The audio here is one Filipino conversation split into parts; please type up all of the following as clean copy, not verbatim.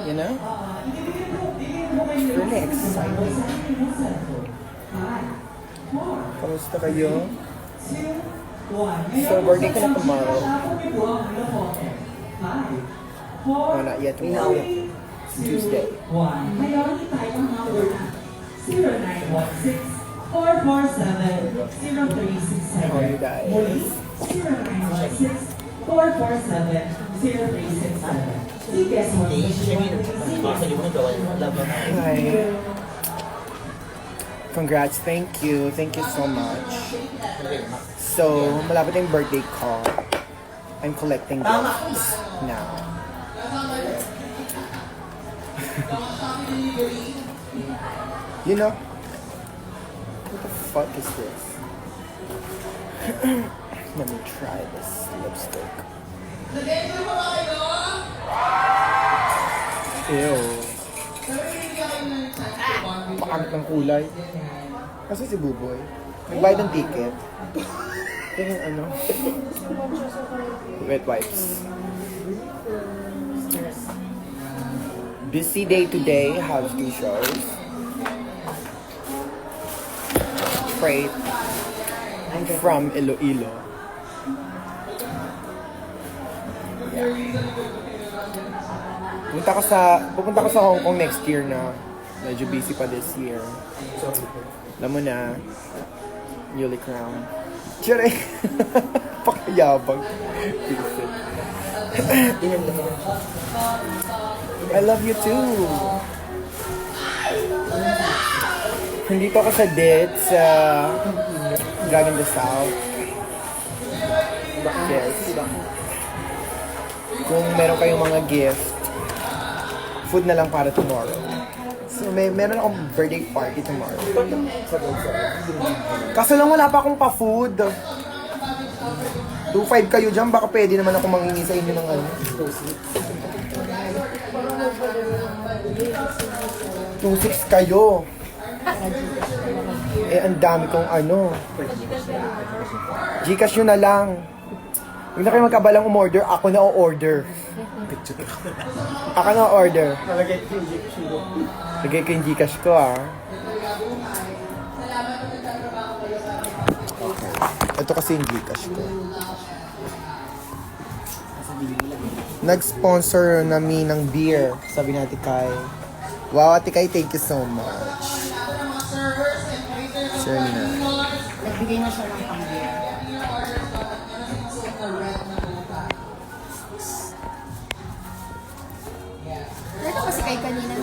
You know? It's really exciting. Kamusta kayo? So, birthday ko na tomorrow. Oh, not yet tomorrow. Tuesday. 0916-447-0367. Oh, you guys. 0916-447-0367. Tickets mo. Hi. Congrats. Thank you. Thank you so much. So, malapit na yung birthday ko. I'm collecting gifts now. You know? What the fuck is this? Let me try this lipstick. Ew. Paangit ng kulay. Kasi si Buboy. Nagbayad ng ticket. Ito yung ano. Wet wipes. Busy day today. Have 2 shows. Freight from Iloilo. Yeah. Pupunta ko sa Hong Kong next year na. Medyo busy pa this year. Alam mo na, newly crowned. Tiyari! Pakayabang. I love you too. Nandito ako sa DIT sa Dragon the South. Yes. Kung meron kayong mga gift, food na lang para tomorrow. So meron akong birthday party tomorrow. Kaso lang wala pa akong pa-food. 2.5 kayo dyan, baka pwede naman ako mangingi sa inyo ng ano. 2.6 kayo. Eh, ang dami kong ano. Gcash nyo na lang. Huwag na kayo magkabalang umorder, ako na o-order. Ako na o-order. Lagay ko yung Gcash ko, ah. Okay. Ito kasi yung Gcash ko. Nag-sponsor nami ng beer, sabi ni Ate Kai. Wow, Ate Kai, thank you so much. Sure na. Nagbigay na siya ng pang-beer. Ito kasi kay kanina.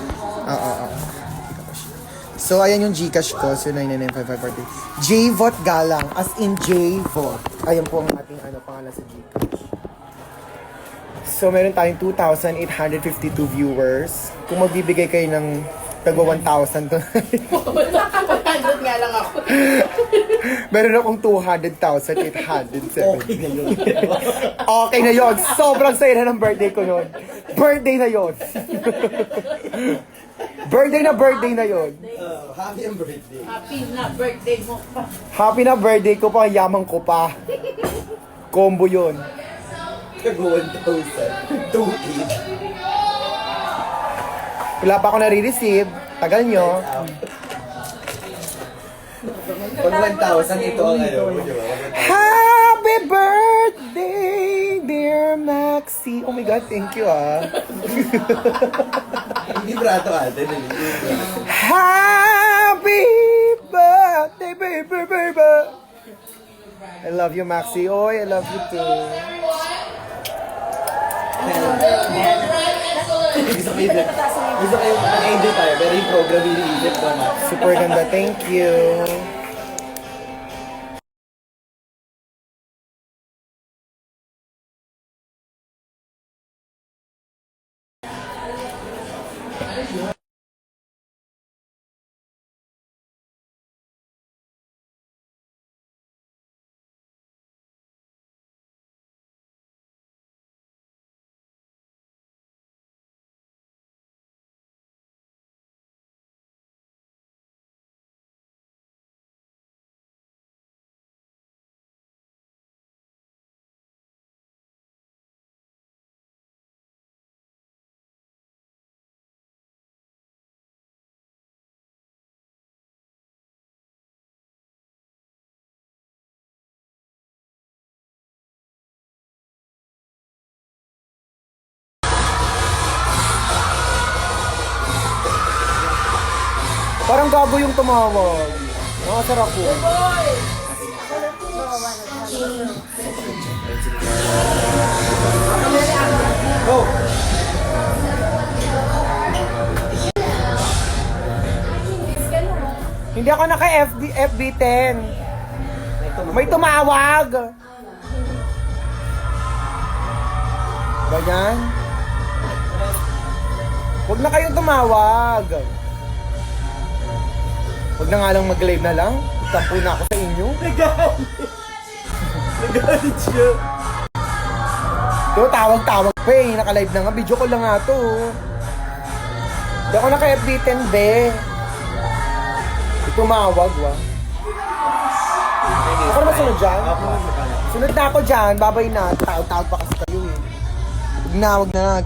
Oo. So, ayan yung Gcash ko. So, 9995540. J-Vot Galang. As in J-Vot. Ayan po ang ating pangalan sa Gcash. So, meron tayong 2,852 viewers. Kung magbibigay kayo ng tagwa 1,000 to. 100 nga lang ako. Meron akong 200,807. Okay na yun. Okay na yon. Sobrang saya na ng birthday ko nun. Birthday na yon. birthday na yon. Happy and birthday. Happy na birthday mo pa. Happy na birthday ko pa, yaman ko pa. Combo yon. Kago 1,000. 2,800. Wala pa ako nare-receive. Tagal nyo. Pag 1,000 ito ang ano. Happy birthday, dear Maxi. Oh my God, thank you, ah. Hindi brato ate. Happy birthday, baby. I love you, Maxi. Oy, I love you too. Gusto kayo mag-enjoy tayo, pero yung program iniisip ko na. Super ganda. Thank you. Parang gago yung tumawag. Nakasarap ko. Go! Hindi ako FB10. May tumawag. Ganyan. Huwag na kayong tumawag. Huwag na nga lang mag-live na lang. Itampo na ako sa inyo. Nagalit siya. Ito, tawag-tawag pa eh. Naka-live na nga. Video ko lang nga to. Hindi ako naka-FB10 be. Tumawag wa. Ako naman sunod dyan. Sunod na ako dyan. Babay na. Tawag-tawag pa kasi kayo eh. Huwag na.